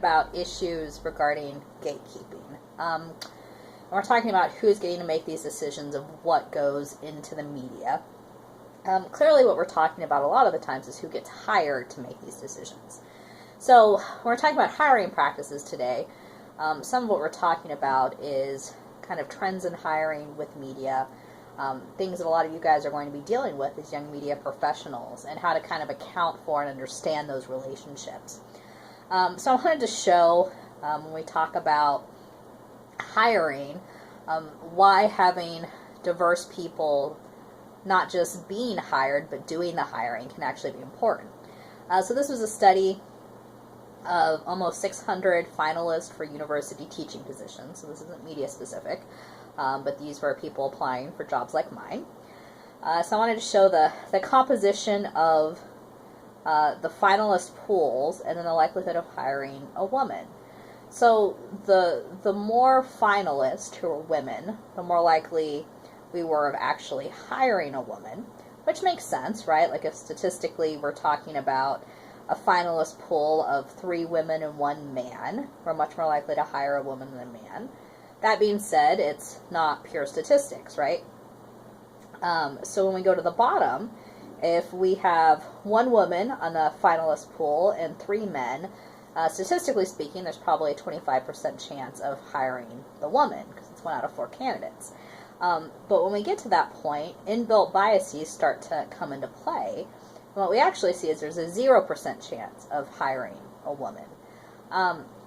about issues regarding gatekeeping. We're talking about who's getting to make these decisions of what goes into the media. Clearly what we're talking about a lot of the times is who gets hired to make these decisions. So when we're talking about hiring practices today, some of what we're talking about is kind of trends in hiring with media, things that a lot of you guys are going to be dealing with as young media professionals, and how to kind of account for and understand those relationships. So I wanted to show, when we talk about hiring, why having diverse people not just being hired but doing the hiring can actually be important. So this was a study of almost 600 finalists for university teaching positions. So this isn't media specific, but these were people applying for jobs like mine. So I wanted to show the composition of the finalist pools and then the likelihood of hiring a woman. So the more finalists who are women, the more likely we were of actually hiring a woman, which makes sense, right? Like if statistically we're talking about a finalist pool of 3 women and 1 man, we're much more likely to hire a woman than a man. That being said, it's not pure statistics, right? So when we go to the bottom, if we have 1 woman on the finalist pool and 3 men, statistically speaking, there's probably a 25% chance of hiring the woman, because it's 1 out of 4 candidates. But when we get to that point, inbuilt biases start to come into play. And what we actually see is there's a 0% chance of hiring a woman.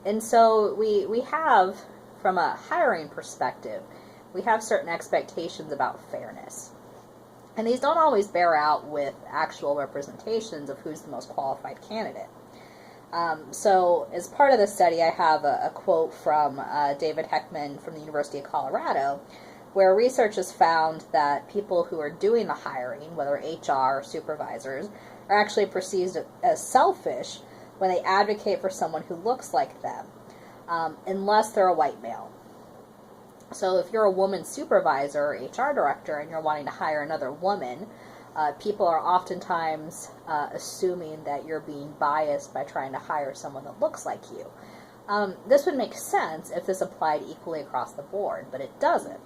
And so we have, from a hiring perspective, we have certain expectations about fairness. And these don't always bear out with actual representations of who's the most qualified candidate. So as part of the study, I have a quote from David Heckman from the University of Colorado, where research has found that people who are doing the hiring, whether HR or supervisors, are actually perceived as selfish when they advocate for someone who looks like them, unless they're a white male. So if you're a woman supervisor or HR director and you're wanting to hire another woman, people are oftentimes assuming that you're being biased by trying to hire someone that looks like you. This would make sense if this applied equally across the board, but it doesn't.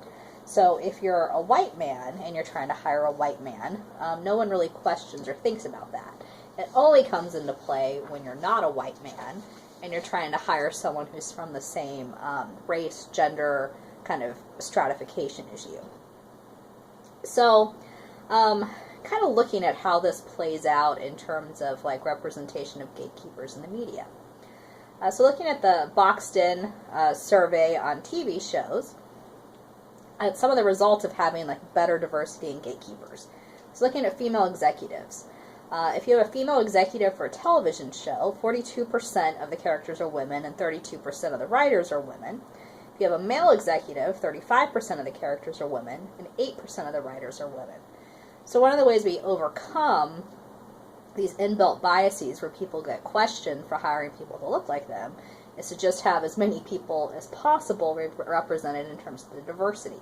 So if you're a white man and you're trying to hire a white man, no one really questions or thinks about that. It only comes into play when you're not a white man and you're trying to hire someone who's from the same race, gender, kind of stratification as you. So, kind of looking at how this plays out in terms of like representation of gatekeepers in the media. So looking at the Boxton survey on TV shows, some of the results of having like better diversity in gatekeepers. So looking at female executives. If you have a female executive for a television show, 42% of the characters are women and 32% of the writers are women. If you have a male executive, 35% of the characters are women and 8% of the writers are women. So one of the ways we overcome these inbuilt biases where people get questioned for hiring people to look like them is to just have as many people as possible represented in terms of the diversity.